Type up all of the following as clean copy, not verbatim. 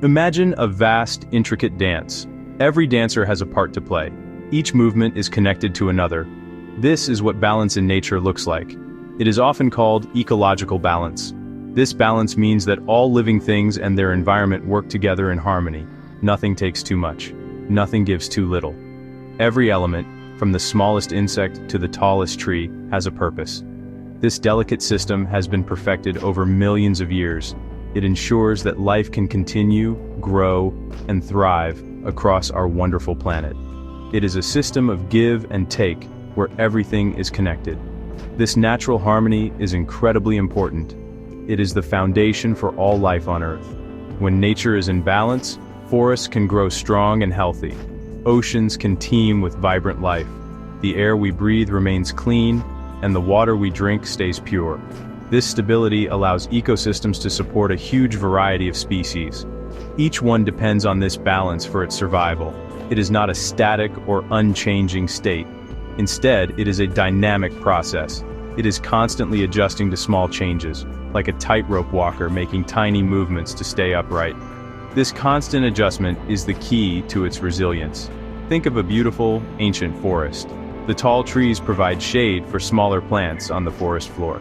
Imagine a vast, intricate dance. Every dancer has a part to play. Each movement is connected to another. This is what balance in nature looks like. It is often called ecological balance. This balance means that all living things and their environment work together in harmony. Nothing takes too much. Nothing gives too little. Every element, from the smallest insect to the tallest tree, has a purpose. This delicate system has been perfected over millions of years. It ensures that life can continue, grow, and thrive across our wonderful planet. It is a system of give and take where everything is connected. This natural harmony is incredibly important. It is the foundation for all life on Earth. When nature is in balance, forests can grow strong and healthy. Oceans can teem with vibrant life. The air we breathe remains clean, and the water we drink stays pure. This stability allows ecosystems to support a huge variety of species. Each one depends on this balance for its survival. It is not a static or unchanging state. Instead, it is a dynamic process. It is constantly adjusting to small changes, like a tightrope walker making tiny movements to stay upright. This constant adjustment is the key to its resilience. Think of a beautiful, ancient forest. The tall trees provide shade for smaller plants on the forest floor.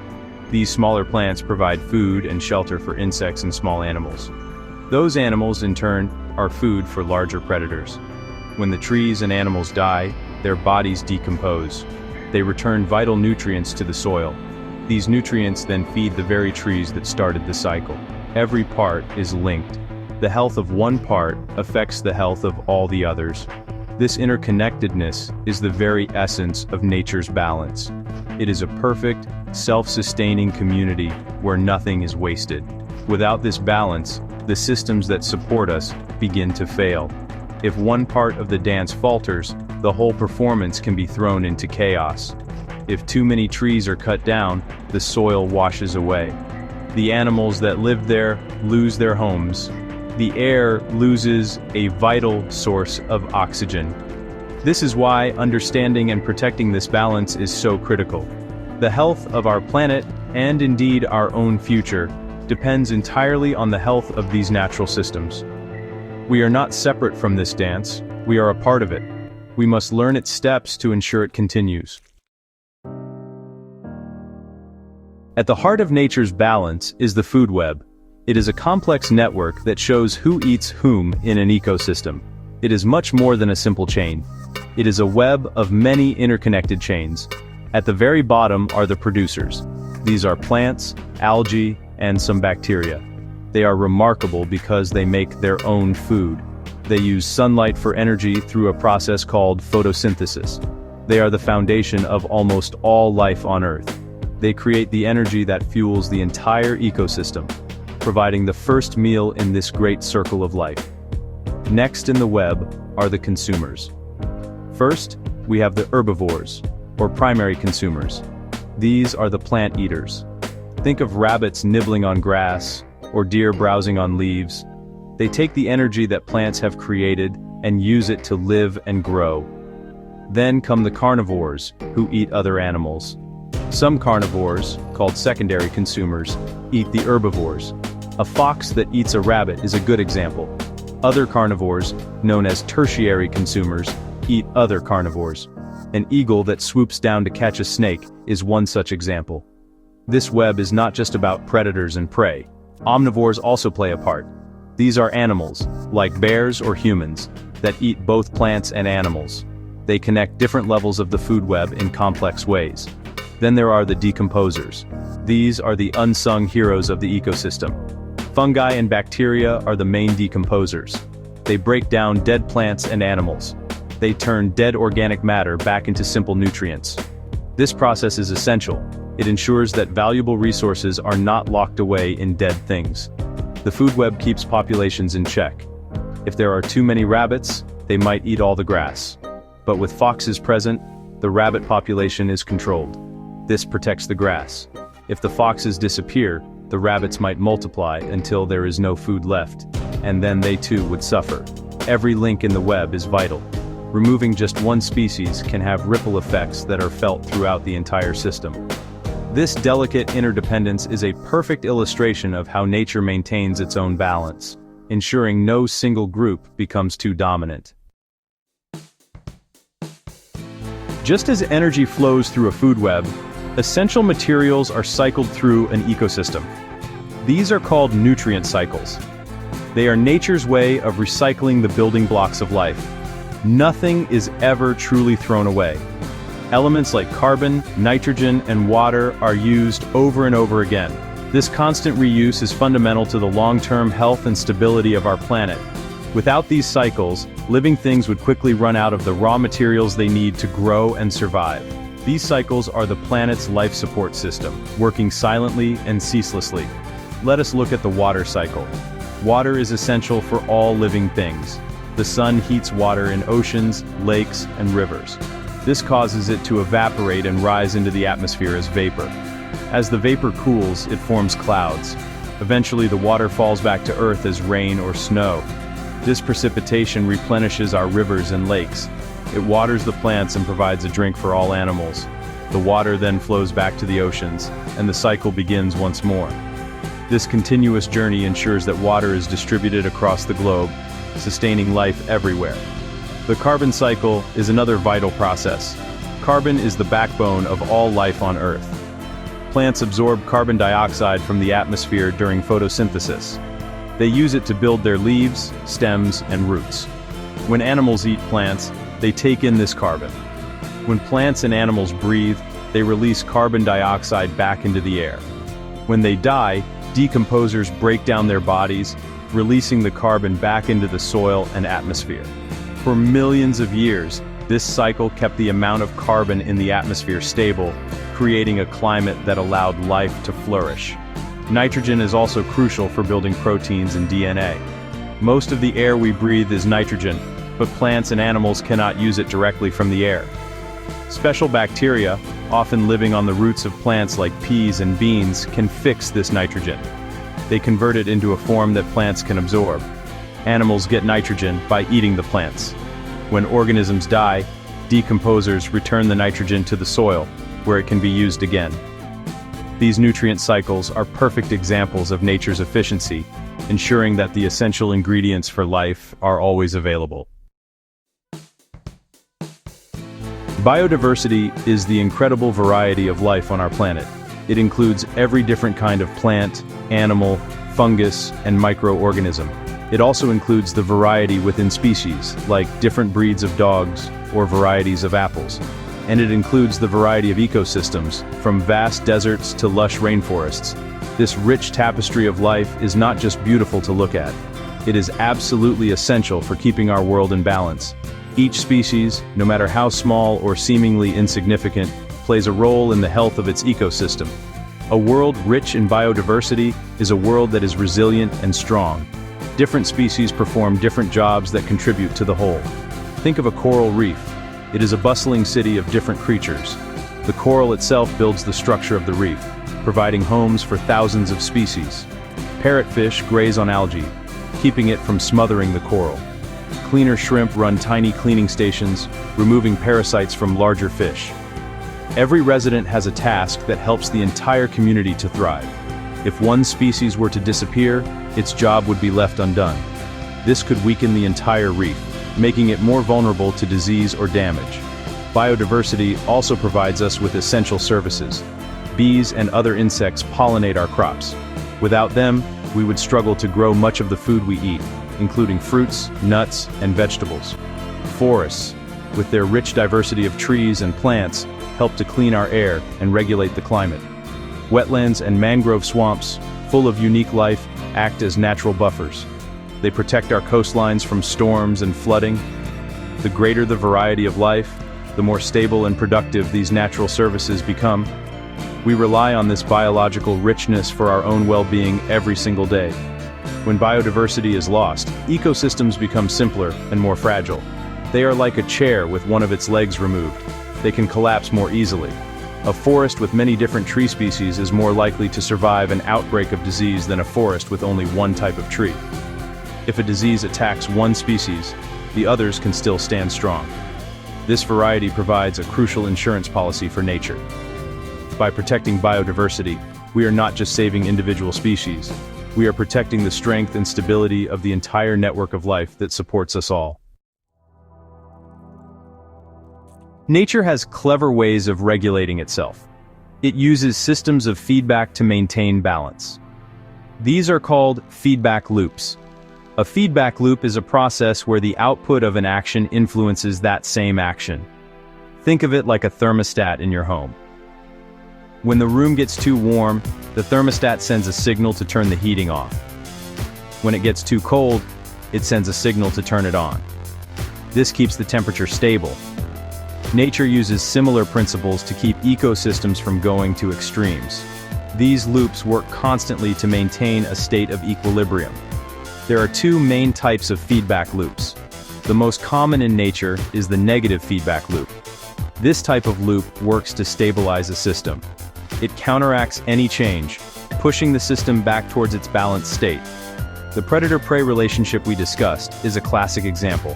These smaller plants provide food and shelter for insects and small animals. Those animals, in turn, are food for larger predators. When the trees and animals die, their bodies decompose. They return vital nutrients to the soil. These nutrients then feed the very trees that started the cycle. Every part is linked. The health of one part affects the health of all the others. This interconnectedness is the very essence of nature's balance. It is a perfect, self-sustaining community where nothing is wasted. Without this balance, the systems that support us begin to fail. If one part of the dance falters, the whole performance can be thrown into chaos. If too many trees are cut down, the soil washes away. The animals that lived there lose their homes. The air loses a vital source of oxygen. This is why understanding and protecting this balance is so critical. The health of our planet, and indeed our own future, depends entirely on the health of these natural systems. We are not separate from this dance, we are a part of it. We must learn its steps to ensure it continues. At the heart of nature's balance is the food web. It is a complex network that shows who eats whom in an ecosystem. It is much more than a simple chain. It is a web of many interconnected chains. At the very bottom are the producers. These are plants, algae, and some bacteria. They are remarkable because they make their own food. They use sunlight for energy through a process called photosynthesis. They are the foundation of almost all life on Earth. They create the energy that fuels the entire ecosystem, providing the first meal in this great circle of life. Next in the web are the consumers. First, we have the herbivores, or primary consumers. These are the plant eaters. Think of rabbits nibbling on grass, or deer browsing on leaves. They take the energy that plants have created and use it to live and grow. Then come the carnivores, who eat other animals. Some carnivores, called secondary consumers, eat the herbivores. A fox that eats a rabbit is a good example. Other carnivores, known as tertiary consumers, eat other carnivores. An eagle that swoops down to catch a snake is one such example. This web is not just about predators and prey. Omnivores also play a part. These are animals, like bears or humans, that eat both plants and animals. They connect different levels of the food web in complex ways. Then there are the decomposers. These are the unsung heroes of the ecosystem. Fungi and bacteria are the main decomposers. They break down dead plants and animals. They turn dead organic matter back into simple nutrients. This process is essential. It ensures that valuable resources are not locked away in dead things. The food web keeps populations in check. If there are too many rabbits, they might eat all the grass. But with foxes present, the rabbit population is controlled. This protects the grass. If the foxes disappear, the rabbits might multiply until there is no food left, and then they too would suffer. Every link in the web is vital. Removing just one species can have ripple effects that are felt throughout the entire system. This delicate interdependence is a perfect illustration of how nature maintains its own balance. ensuring no single group becomes too dominant. Just as energy flows through a food web, essential materials are cycled through an ecosystem. These are called nutrient cycles. They are nature's way of recycling the building blocks of life. Nothing is ever truly thrown away. Elements like carbon, nitrogen, and water are used over and over again. This constant reuse is fundamental to the long-term health and stability of our planet. Without these cycles, living things would quickly run out of the raw materials they need to grow and survive. These cycles are the planet's life support system, working silently and ceaselessly. Let us look at the water cycle. Water is essential for all living things. The sun heats water in oceans, lakes, and rivers. This causes it to evaporate and rise into the atmosphere as vapor. As the vapor cools, it forms clouds. Eventually, the water falls back to Earth as rain or snow. This precipitation replenishes our rivers and lakes. It waters the plants and provides a drink for all animals. The water then flows back to the oceans, and the cycle begins once more. This continuous journey ensures that water is distributed across the globe, sustaining life everywhere. The carbon cycle is another vital process. Carbon is the backbone of all life on Earth. Plants absorb carbon dioxide from the atmosphere during photosynthesis. They use it to build their leaves, stems, and roots. When animals eat plants, they take in this carbon. When plants and animals breathe, they release carbon dioxide back into the air. When they die, decomposers break down their bodies, releasing the carbon back into the soil and atmosphere. For millions of years, this cycle kept the amount of carbon in the atmosphere stable, creating a climate that allowed life to flourish. Nitrogen is also crucial for building proteins and DNA. Most of the air we breathe is nitrogen, but plants and animals cannot use it directly from the air. Special bacteria, often living on the roots of plants like peas and beans, can fix this nitrogen. They convert it into a form that plants can absorb. Animals get nitrogen by eating the plants. When organisms die, decomposers return the nitrogen to the soil, where it can be used again. These nutrient cycles are perfect examples of nature's efficiency, ensuring that the essential ingredients for life are always available. Biodiversity is the incredible variety of life on our planet. It includes every different kind of plant, animal, fungus, and microorganism. It also includes the variety within species, like different breeds of dogs or varieties of apples. And it includes the variety of ecosystems, from vast deserts to lush rainforests. This rich tapestry of life is not just beautiful to look at. It is absolutely essential for keeping our world in balance. Each species, no matter how small or seemingly insignificant, plays a role in the health of its ecosystem. A world rich in biodiversity is a world that is resilient and strong. Different species perform different jobs that contribute to the whole. Think of a coral reef. It is a bustling city of different creatures. The coral itself builds the structure of the reef, providing homes for thousands of species. Parrotfish graze on algae, keeping it from smothering the coral. Cleaner shrimp run tiny cleaning stations, removing parasites from larger fish. Every resident has a task that helps the entire community to thrive. If one species were to disappear, its job would be left undone. This could weaken the entire reef, making it more vulnerable to disease or damage. Biodiversity also provides us with essential services. Bees and other insects pollinate our crops. Without them, we would struggle to grow much of the food we eat, including fruits, nuts, and vegetables. Forests, with their rich diversity of trees and plants, help to clean our air and regulate the climate. Wetlands and mangrove swamps, full of unique life, act as natural buffers. They protect our coastlines from storms and flooding. The greater the variety of life, the more stable and productive these natural services become. We rely on this biological richness for our own well-being every single day. When biodiversity is lost, ecosystems become simpler and more fragile. They are like a chair with one of its legs removed. They can collapse more easily. A forest with many different tree species is more likely to survive an outbreak of disease than a forest with only one type of tree. If a disease attacks one species, the others can still stand strong. This variety provides a crucial insurance policy for nature. By protecting biodiversity, we are not just saving individual species, We are protecting the strength and stability of the entire network of life that supports us all. Nature has clever ways of regulating itself. It uses systems of feedback to maintain balance. These are called feedback loops. A feedback loop is a process where the output of an action influences that same action. Think of it like a thermostat in your home. When the room gets too warm, the thermostat sends a signal to turn the heating off. When it gets too cold, it sends a signal to turn it on. This keeps the temperature stable. Nature uses similar principles to keep ecosystems from going to extremes. These loops work constantly to maintain a state of equilibrium. There are two main types of feedback loops. The most common in nature is the negative feedback loop. This type of loop works to stabilize a system. It counteracts any change, pushing the system back towards its balanced state. The predator-prey relationship we discussed is a classic example.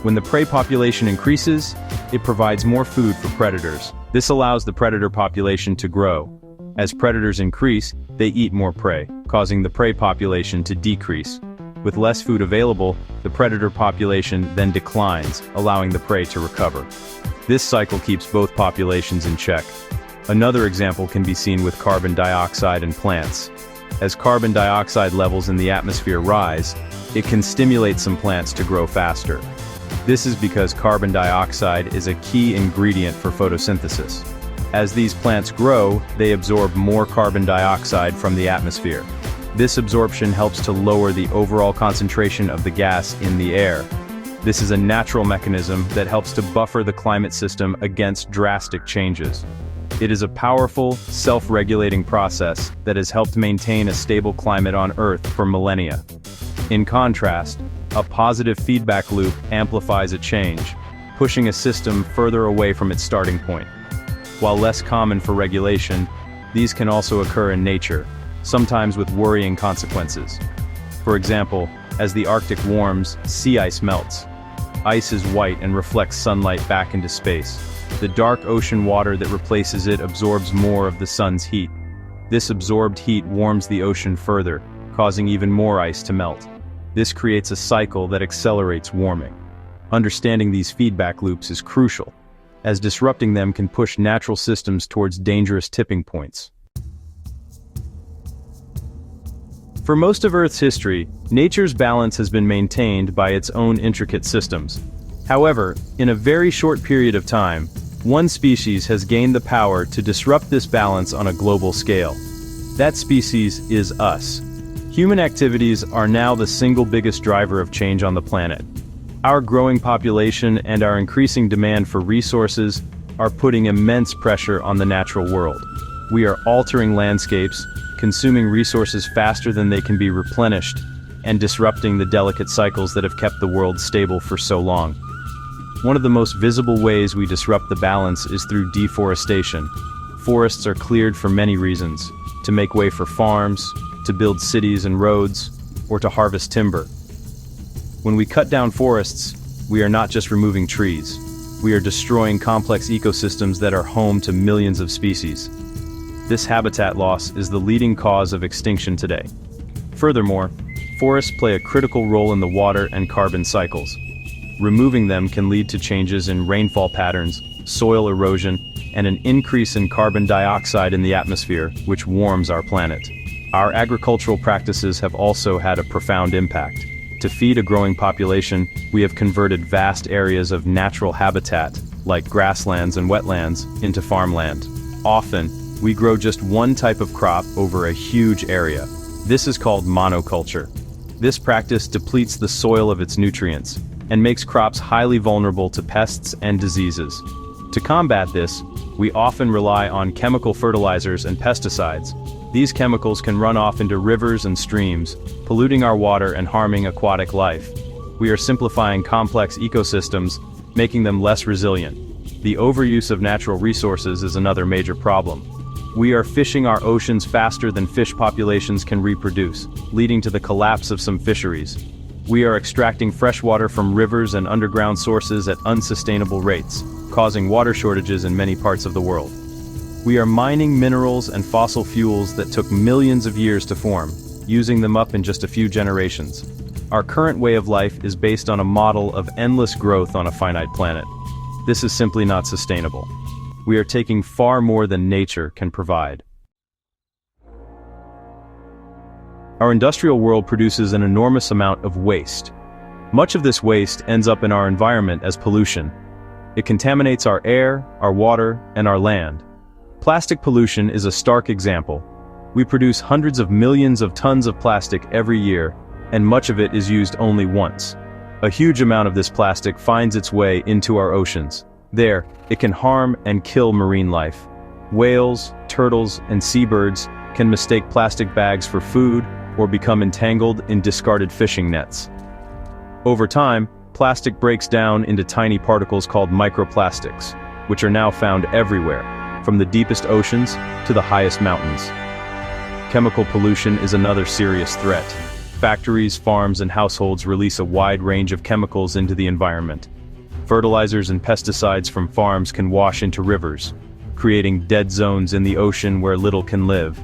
When the prey population increases, it provides more food for predators. This allows the predator population to grow. As predators increase, they eat more prey, causing the prey population to decrease. With less food available, the predator population then declines, allowing the prey to recover. This cycle keeps both populations in check. Another example can be seen with carbon dioxide in plants. As carbon dioxide levels in the atmosphere rise, it can stimulate some plants to grow faster. This is because carbon dioxide is a key ingredient for photosynthesis. As these plants grow, they absorb more carbon dioxide from the atmosphere. This absorption helps to lower the overall concentration of the gas in the air. This is a natural mechanism that helps to buffer the climate system against drastic changes. It is a powerful, self-regulating process that has helped maintain a stable climate on Earth for millennia. In contrast, a positive feedback loop amplifies a change, pushing a system further away from its starting point. While less common for regulation, these can also occur in nature, sometimes with worrying consequences. For example, as the Arctic warms, sea ice melts. Ice is white and reflects sunlight back into space. The dark ocean water that replaces it absorbs more of the sun's heat. This absorbed heat warms the ocean further, causing even more ice to melt. This creates a cycle that accelerates warming. Understanding these feedback loops is crucial, as disrupting them can push natural systems towards dangerous tipping points. For most of Earth's history, nature's balance has been maintained by its own intricate systems. However, in a very short period of time, one species has gained the power to disrupt this balance on a global scale. That species is us. Human activities are now the single biggest driver of change on the planet. Our growing population and our increasing demand for resources are putting immense pressure on the natural world. We are altering landscapes, consuming resources faster than they can be replenished, and disrupting the delicate cycles that have kept the world stable for so long. One of the most visible ways we disrupt the balance is through deforestation. Forests are cleared for many reasons: to make way for farms, to build cities and roads, or to harvest timber. When we cut down forests, we are not just removing trees. We are destroying complex ecosystems that are home to millions of species. This habitat loss is the leading cause of extinction today. Furthermore, forests play a critical role in the water and carbon cycles. Removing them can lead to changes in rainfall patterns, soil erosion, and an increase in carbon dioxide in the atmosphere, which warms our planet. Our agricultural practices have also had a profound impact. To feed a growing population, we have converted vast areas of natural habitat, like grasslands and wetlands, into farmland. Often, we grow just one type of crop over a huge area. This is called monoculture. This practice depletes the soil of its nutrients and makes crops highly vulnerable to pests and diseases. To combat this, we often rely on chemical fertilizers and pesticides. These chemicals can run off into rivers and streams, polluting our water and harming aquatic life. We are simplifying complex ecosystems, making them less resilient. The overuse of natural resources is another major problem. We are fishing our oceans faster than fish populations can reproduce, leading to the collapse of some fisheries. We are extracting fresh water from rivers and underground sources at unsustainable rates, causing water shortages in many parts of the world. We are mining minerals and fossil fuels that took millions of years to form. using them up in just a few generations. Our current way of life is based on a model of endless growth on a finite planet. This is simply not sustainable. We are taking far more than nature can provide. Our industrial world produces an enormous amount of waste. Much of this waste ends up in our environment as pollution. It contaminates our air, our water, and our land. Plastic pollution is a stark example. We produce hundreds of millions of tons of plastic every year, and much of it is used only once. A huge amount of this plastic finds its way into our oceans. There, it can harm and kill marine life. Whales, turtles, and seabirds can mistake plastic bags for food or become entangled in discarded fishing nets. Over time, plastic breaks down into tiny particles called microplastics, which are now found everywhere, from the deepest oceans to the highest mountains. Chemical pollution is another serious threat. Factories, farms, and households release a wide range of chemicals into the environment. Fertilizers and pesticides from farms can wash into rivers, creating dead zones in the ocean where little can live.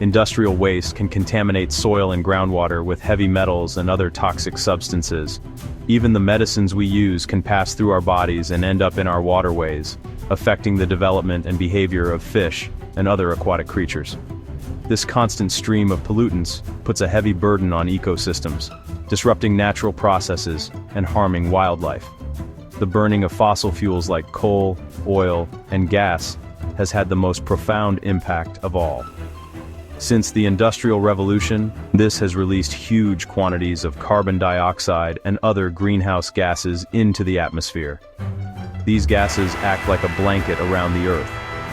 Industrial waste can contaminate soil and groundwater with heavy metals and other toxic substances. Even the medicines we use can pass through our bodies and end up in our waterways, affecting the development and behavior of fish and other aquatic creatures. This constant stream of pollutants puts a heavy burden on ecosystems, disrupting natural processes and harming wildlife. The burning of fossil fuels like coal, oil, and gas has had the most profound impact of all. Since the Industrial Revolution, this has released huge quantities of carbon dioxide and other greenhouse gases into the atmosphere. These gases act like a blanket around the Earth,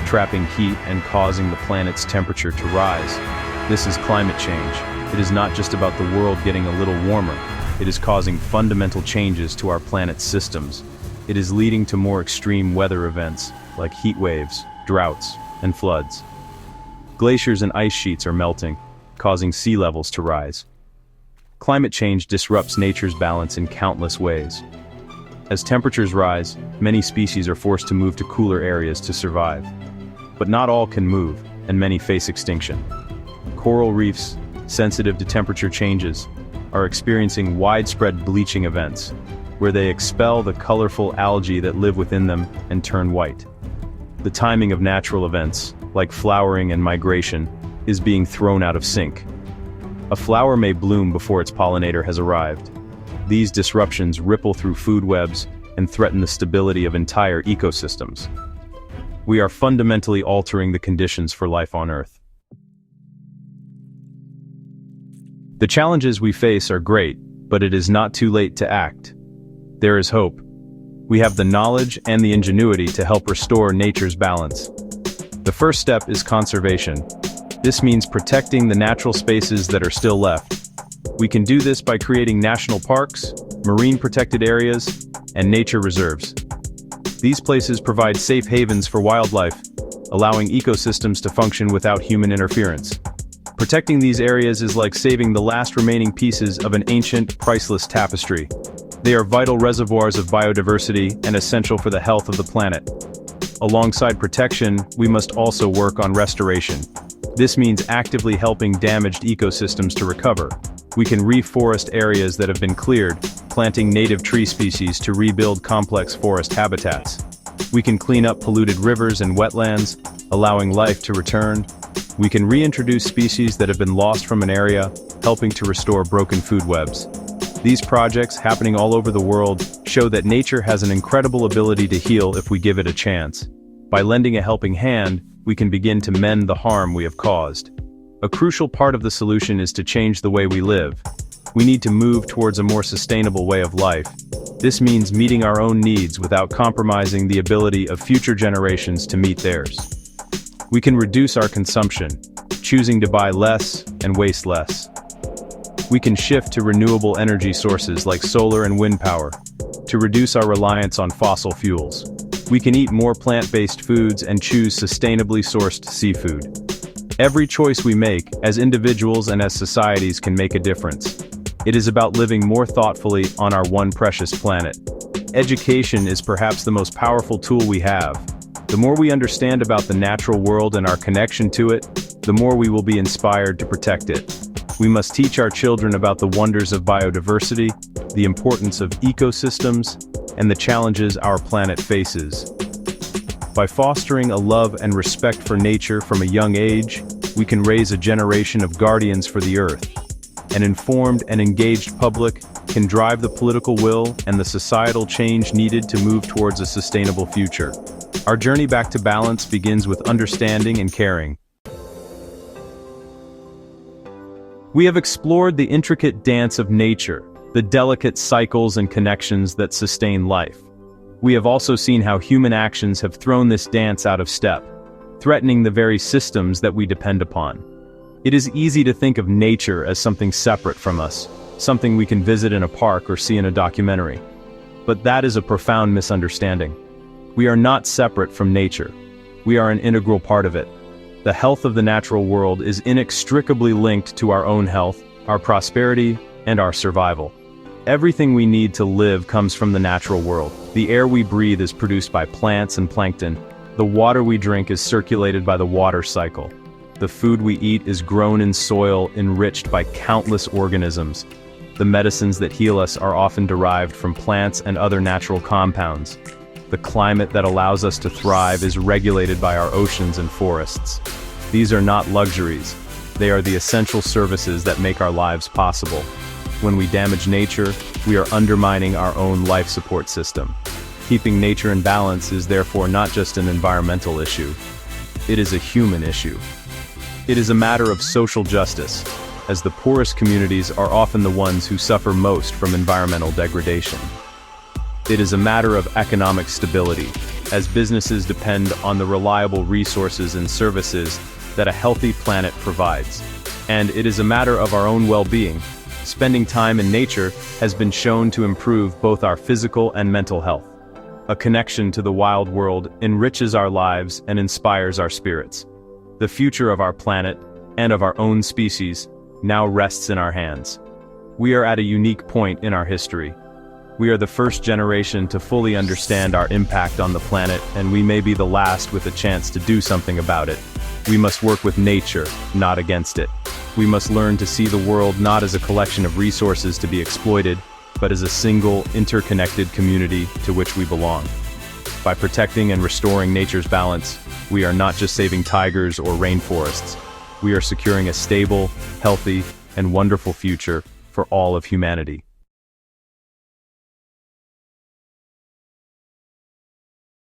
trapping heat and causing the planet's temperature to rise. This is climate change. It is not just about the world getting a little warmer. It is causing fundamental changes to our planet's systems. It is leading to more extreme weather events, like heat waves, droughts, and floods. Glaciers and ice sheets are melting, causing sea levels to rise. Climate change disrupts nature's balance in countless ways. As temperatures rise, many species are forced to move to cooler areas to survive. But not all can move, and many face extinction. Coral reefs, sensitive to temperature changes, are experiencing widespread bleaching events, where they expel the colorful algae that live within them and turn white. The timing of natural events, like flowering and migration, is being thrown out of sync. A flower may bloom before its pollinator has arrived. These disruptions ripple through food webs and threaten the stability of entire ecosystems. We are fundamentally altering the conditions for life on Earth. The challenges we face are great, but it is not too late to act. There is hope. We have the knowledge and the ingenuity to help restore nature's balance. The first step is conservation. This means protecting the natural spaces that are still left. We can do this by creating national parks, marine protected areas, and nature reserves. These places provide safe havens for wildlife, allowing ecosystems to function without human interference. Protecting these areas is like saving the last remaining pieces of an ancient, priceless tapestry. They are vital reservoirs of biodiversity and essential for the health of the planet. Alongside protection, we must also work on restoration. This means actively helping damaged ecosystems to recover. We can reforest areas that have been cleared, planting native tree species to rebuild complex forest habitats. We can clean up polluted rivers and wetlands, allowing life to return. We can reintroduce species that have been lost from an area, helping to restore broken food webs. These projects, happening all over the world, show that nature has an incredible ability to heal if we give it a chance. By lending a helping hand, we can begin to mend the harm we have caused. A crucial part of the solution is to change the way we live. We need to move towards a more sustainable way of life. This means meeting our own needs without compromising the ability of future generations to meet theirs. We can reduce our consumption, choosing to buy less and waste less. We can shift to renewable energy sources like solar and wind power, to reduce our reliance on fossil fuels. We can eat more plant-based foods and choose sustainably sourced seafood. Every choice we make, as individuals and as societies, can make a difference. It is about living more thoughtfully on our one precious planet. Education is perhaps the most powerful tool we have. The more we understand about the natural world and our connection to it, the more we will be inspired to protect it. We must teach our children about the wonders of biodiversity, the importance of ecosystems, and the challenges our planet faces. By fostering a love and respect for nature from a young age, we can raise a generation of guardians for the earth. An informed and engaged public can drive the political will and the societal change needed to move towards a sustainable future. Our journey back to balance begins with understanding and caring. We have explored the intricate dance of nature, the delicate cycles and connections that sustain life. We have also seen how human actions have thrown this dance out of step, threatening the very systems that we depend upon. It is easy to think of nature as something separate from us, something we can visit in a park or see in a documentary. But that is a profound misunderstanding. We are not separate from nature. We are an integral part of it. The health of the natural world is inextricably linked to our own health, our prosperity, and our survival. Everything we need to live comes from the natural world. The air we breathe is produced by plants and plankton. The water we drink is circulated by the water cycle. The food we eat is grown in soil enriched by countless organisms. The medicines that heal us are often derived from plants and other natural compounds. The climate that allows us to thrive is regulated by our oceans and forests. These are not luxuries. They are the essential services that make our lives possible. When we damage nature, we are undermining our own life support system. Keeping nature in balance is therefore not just an environmental issue. It is a human issue. It is a matter of social justice, as the poorest communities are often the ones who suffer most from environmental degradation. It is a matter of economic stability, as businesses depend on the reliable resources and services that a healthy planet provides. And it is a matter of our own well-being. Spending time in nature has been shown to improve both our physical and mental health. A connection to the wild world enriches our lives and inspires our spirits. The future of our planet, and of our own species, now rests in our hands. We are at a unique point in our history. We are the first generation to fully understand our impact on the planet, and we may be the last with a chance to do something about it. We must work with nature, not against it. We must learn to see the world not as a collection of resources to be exploited, but as a single, interconnected community to which we belong. By protecting and restoring nature's balance, we are not just saving tigers or rainforests. We are securing a stable, healthy, and wonderful future for all of humanity.